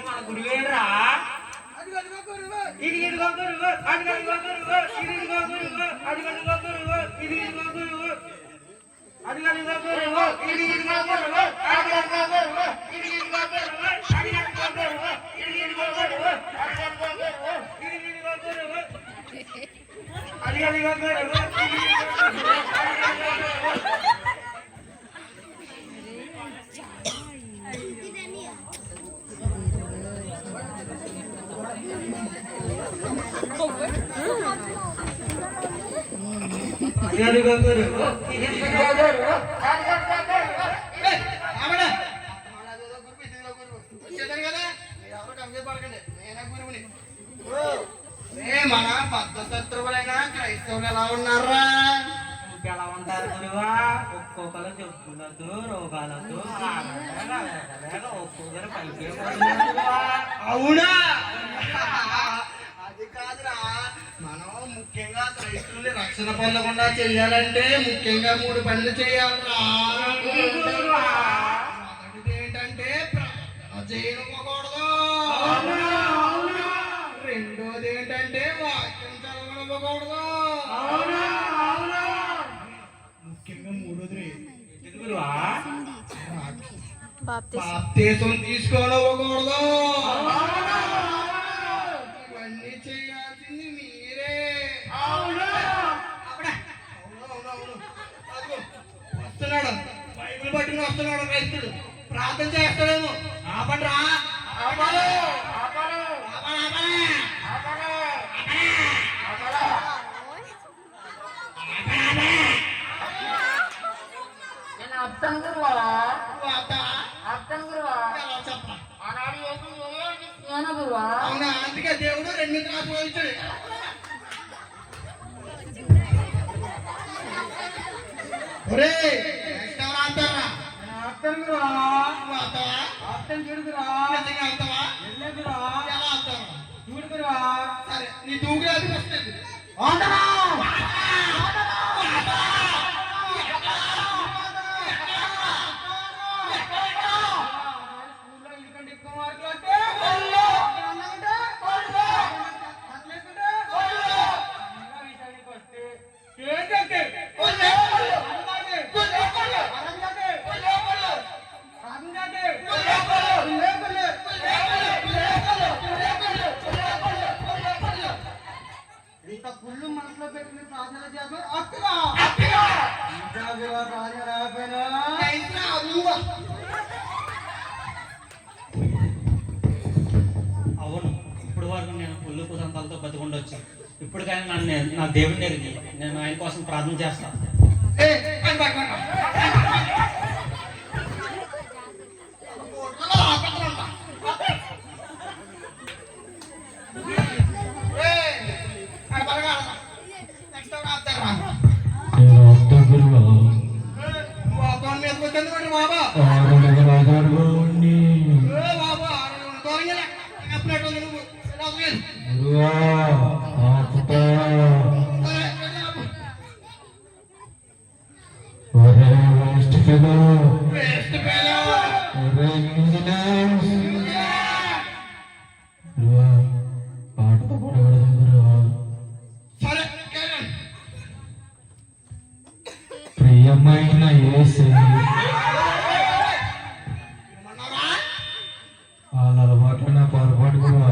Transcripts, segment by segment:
మన గుడివేరా ఇది ఇదిగో గురువు అదిగో గురువు ఇది ఇదిగో గురువు అదిగో గురువు ఇది ఇదిగో గురువు అదిగో గురువు ఇది ఇదిగో గురువు అదిగో గురువు ఇది ఇదిగో గురువు అదిగో గురువు ఇది ఇదిగో గురువు అదిగో గురువు ఇది ఇదిగో గురువు అదిగో గురువు అదిగో గురువు ఇది ఇదిగో గురువు మన బద్ధశత్రువులైన క్రైస్తవులు ఎలా ఉన్నారా? ఎలా ఉంటారు గురువా? ఒక్కొక్కరు జబ్బులతో రోగాలతో ఒక్కొక్కరు పైకి. అవునా? అది కాదురా, మనం ముఖ్యంగా క్రైస్తవుల్ని రక్షణ పొందకుండా చెయ్యాలంటే ముఖ్యంగా 3 పనులు చేయాలరా. మొదటిది ఏంటంటే చేయనివ్వకూడదు. రెండోది ఏంటంటే వాక్యం చదవనివ్వకూడదు. ముఖ్యంగా మూడోది బాప్తీసం తీసుకోనివ్వకూడదు. ఇవన్నీ చేయాల్సింది మీరే. వస్తున్నాడు, బైబిల్ పట్టుకుని వస్తున్నాడు క్రైస్తుడు. ప్రార్థన చేస్తాడేమో. ఆపండ్రా, అవునా? అందుకే దేవుడు 2 పోయించాడు. సరే, నీ దూకుడు అది వస్తుంది. కుళ్ళు మనసులో పెట్టిన ప్రార్థన చేద్దాం. అవును, ఇప్పుడు వరకు నేను కుళ్ళు కుదంతాలతో బతికుండొచ్చు. ఇప్పుడు కానీ నా దేవుని దగ్గరికి నేను ఆయన కోసం ప్రార్థన చేస్తాను. ప్రియమైన యేసయ్య, వాళ్ళ అలవాట్లు నా పొరపాటు కూడా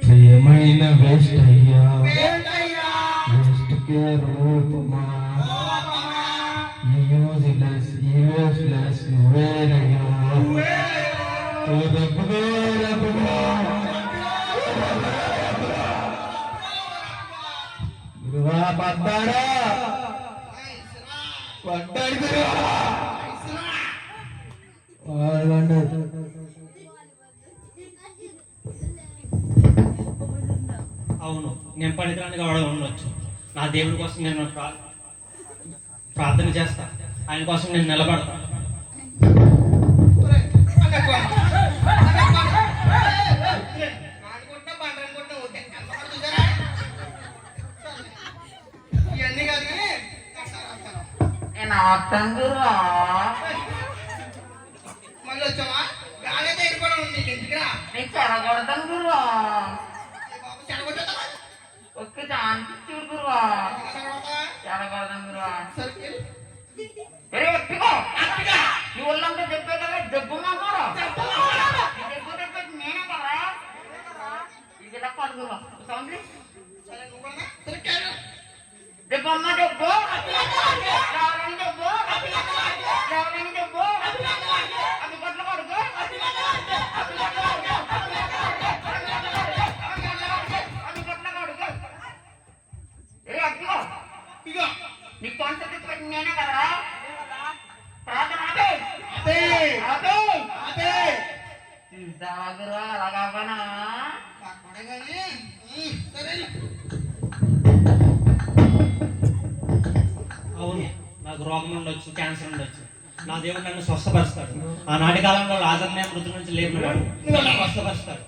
ప్రియమైన వేస్ట్ అయ్యా, వేస్ట్ కే రూపమా, యూస్లెస్ నువ్వేనయ్యా. గురువా పడ్డాడా? పడ్డాడు గురువా. అవును, నేను పనికిరానికి వాడు ఉండొచ్చు. నా దేవుడి కోసం నేను ప్రార్థన చేస్తా. ఆయన కోసం నేను నిలబడతా. ఆపుతాను గురువా. మళ్ళీ వచ్చావా? గాలి దగ్గర కూడా ఉంది ఎందుకురా? నేను చెడగొడతాను గురువా. బాబు చెడగొట్టేస్తావా? ఒక్క ఛాన్స్ చూడు గురువా. చెడగొడతాను గురువా. సరే ఎత్తుకో నువ్వు ఒళ్ళంతా చెప్పే కదా డబ్బు మాట్లాడు. డబ్బు చెప్పేది నేనే కదా. ఇది ఇలా కాదు గురువా. సౌండ్ సరే నువ్వు కూడా సరే క్యారీ డబ్బు అమ్మ డబ్బు రావడానికి డబ్బు రావడానికి డబ్బు అది కొట్ల కొడుకు అది కొట్ల కొడుకు. ఏ అట్టుకో ఇగో నీ కాన్సెప్ట్ పెట్టి నేనే కదా. ప్రార్థన ఆపే అదే ఆపే అదే చూసావా అలాగవనా. కొడగాని సరే అవును, నాకు రోగం ఉండొచ్చు, క్యాన్సర్ ఉండొచ్చు. నా దేవుడు నన్ను స్వస్థపరుస్తాడు. ఆనాటి కాలంలో లాజర్నే మృతి నుంచి లేపినాడు, నన్ను స్వస్థపరుస్తాడు.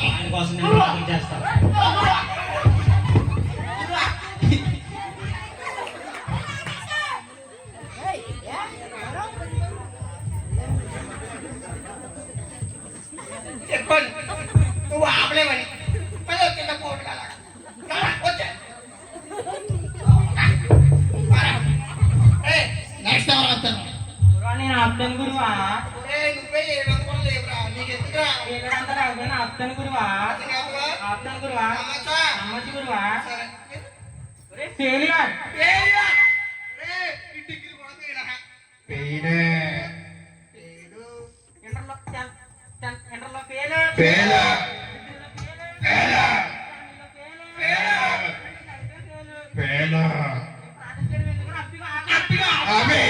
ఆయన కోసం నేను ప్రార్థన చేస్తాను. చెప్పండి నువ్వు ఆపలేవని మళ్ళీ కింద పోటు కదా వచ్చే నెక్స్ట్ ఎవరు వస్తాను? నేను ఆపుతాను గురువా. నువ్వే 700 లేవురా నీకు ఎందుకురా? ఆపుతాను గురువా. అర్థం కాదురా? ఆపుతాను గురువా. నమ్మచ్చా? నమ్మచ్చు గురువా. సరే ఫెయిలియర్ ఏయ్యా! రే, ఈ డిగ్రీ కూడా తీయరా? పేరే ఏడు. ఇంటర్లో ఫెయిల్ పేల పేల అప్పిగా ఆమె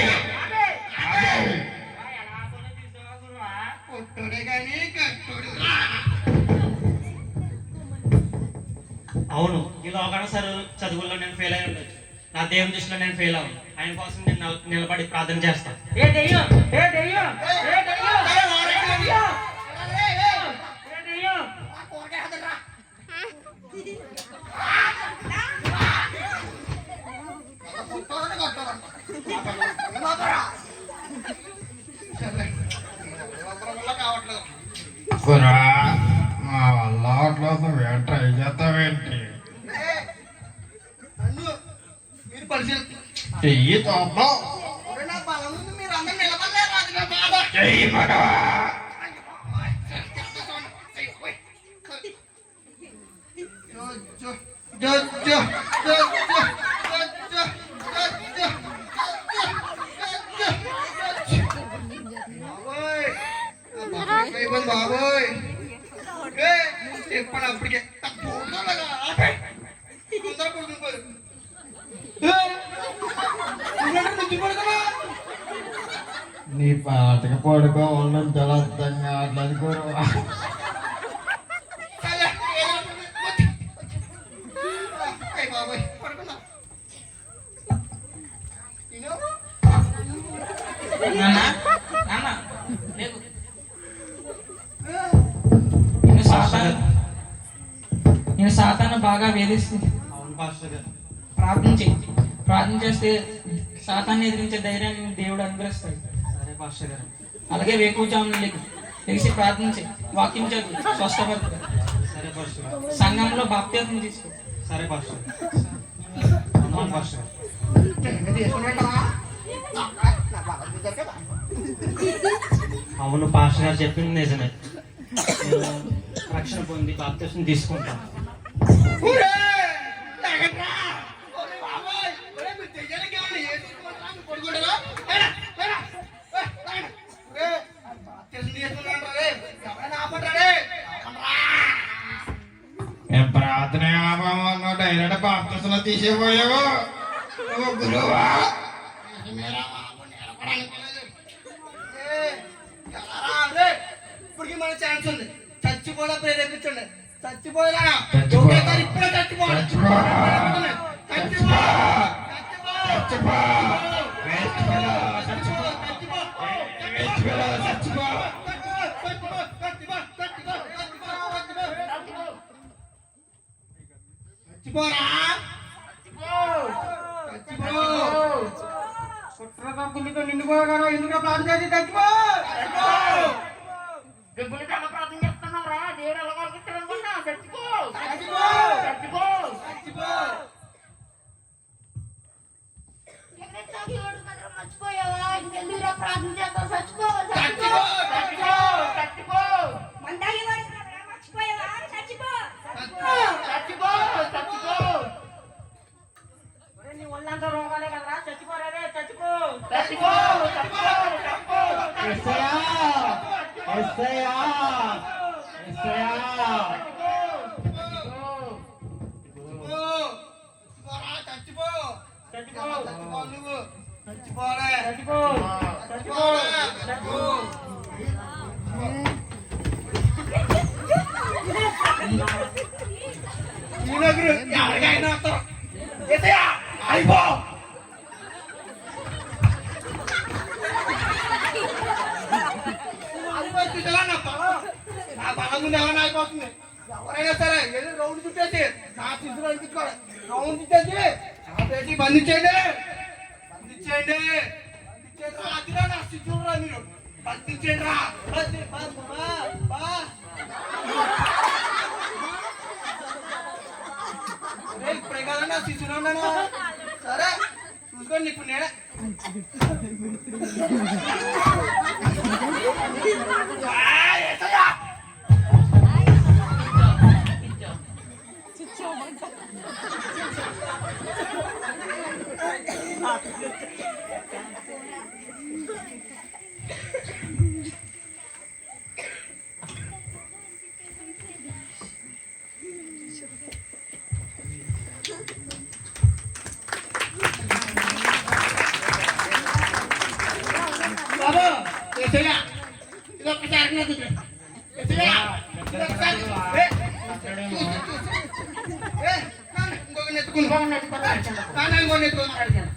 కొట్టుడే కానీ కట్టుడు అవును, ఈ లోకాన చదువుల్లో నేను ఫెయిల్ అయి ఉండొచ్చు. నా దేవుని దృష్టిలో నేను ఫెయిల్ అవ్వను. ఆయన కోసం నేను నిలబడి ప్రార్థన చేస్తాను. ఏ దెయ్యం ఏ దెయ్యం ఏ దెయ్యం సరే వాడకండి. ఏ దెయ్యం ఆ కోటే హదరా. కొట్టుడే కొట్టుడు. మాతరా. సరే. వల్ల కావట్లేదు. కురా మా వల్ల అవట్లేదు. ట్రై చేస్తావేంటి? నన్ను మీరు పరిశీలి చెయ్యి చూద్దాం. నా బలం ముందు మీరు అందరూ నిలబడలేరు అది నా బాధ. చెయ్యి మగవా. బాబోయ్ ఎప్పుడప్పటికే అందరూ పడుకునిపోరు నీ పాటకి పడుకోవాలని చాలా అర్థం కావట్లేదు గురువా. బాబోయ్ పడుకున్నా నేను సాతాను బాగా వేధిస్తుంది. అవును పాస్టర్ గారు. ప్రార్థన చేస్తే సాతాన్ని ఎదిరించే ధైర్యాన్ని దేవుడు అనుగ్రహిస్తాడు. సరే పాస్టర్ గారు. అలాగే వేకువజామున లెగిసి ప్రార్థించి వాక్యం చదువు స్వస్థపడుతుంది. సరే పాస్టర్ గారు. సంఘంలో బాప్తిస్మం తీసుకో. సరే పాస్టర్ అవును పాస్టర్ గారు. అవును పాస్టర్ గారు చెప్పింది నిజమే. నేను రక్షణ పొంది బాప్తిస్మం తీసుకుంటాను. మేము ప్రార్థన ఆపమన్నా డైరెక్ట్ బాప్తిస్మం తీసేపోయావు నువ్వు గురువా. ఇప్పటికి మన ఛాన్స్ ఉంది. చచ్చిపోలా ప్రేరేపించండి. చచ్చిపోయేలా చచ్చిపో. ఒకేసారి ఇప్పుడే చచ్చిపోవాలి. చచ్చిపో. చచ్చిపో. చచ్చిపో. Waste fellow. చచ్చిపో. చచ్చిపో. Waste fellow. చచ్చిపో. చచ్చిపోరా. చచ్చిపో. కుట్రదొక్కులు ఉండిపోయాను ఎందుకు ప్రార్థన చేసి చచ్చిపో డబ్బులు చాలా ప్రార్థన చేస్తున్నావురా దేవుడు ఎలా వరకిస్తాడు అనుకున్నా చచ్చిపో చచ్చిపో చచ్చిపో చచ్చిపో మర్చిపోయావా ఇంకెందుకు ప్రార్థన చేస్తావు చచ్చిపో చచ్చిపో చచ్చిపో చచ్చిపో మంటాగి మర్చిపోయావా చచ్చిపో చచ్చిపో చచ్చిపో నీ ఒళ్ళంతా రోగాలే కదరా చచ్చిపోరాదే చచ్చిపో చచ్చిపో చచ్చిపో చచ్చిపో ఎస్ఐయా ఎస్ఐయా ఎస్ఐయా చచ్చిపో చచ్చిపో చచ్చిపో నువ్వు చచ్చిపోలే చచ్చిపో చచ్చిపో చచ్చిపో ఈయనగురు ఎవరికైనా వస్తారు ఎస్ఐయా అయిపో నా బలం ముందు ఎవరైనా అయిపోతుంది ఎవరైనా సరే వెళ్ళి రౌండ్ చుట్టేసి నా శిశులు అనిపించుకోవాలి రౌండ్ చుట్టేసి నా పేటీ బంధించేయండి బంధించేయండి బంధించేయండి అదిరా నా శిశువులు రా మీరు బంధించేయండి రా ఇప్పుడే కదా నా శిశువులు ఉన్నాను సరే చూసుకోండి ఇప్పుడు నేనే బాబు ఎసయ్యా ఇది ఒక్కసారి నాకు ఎసయ్యా ఇది ఒక్కసారి ఇంకొక నెత్తుకుని ఇంకొక నెత్తుకుని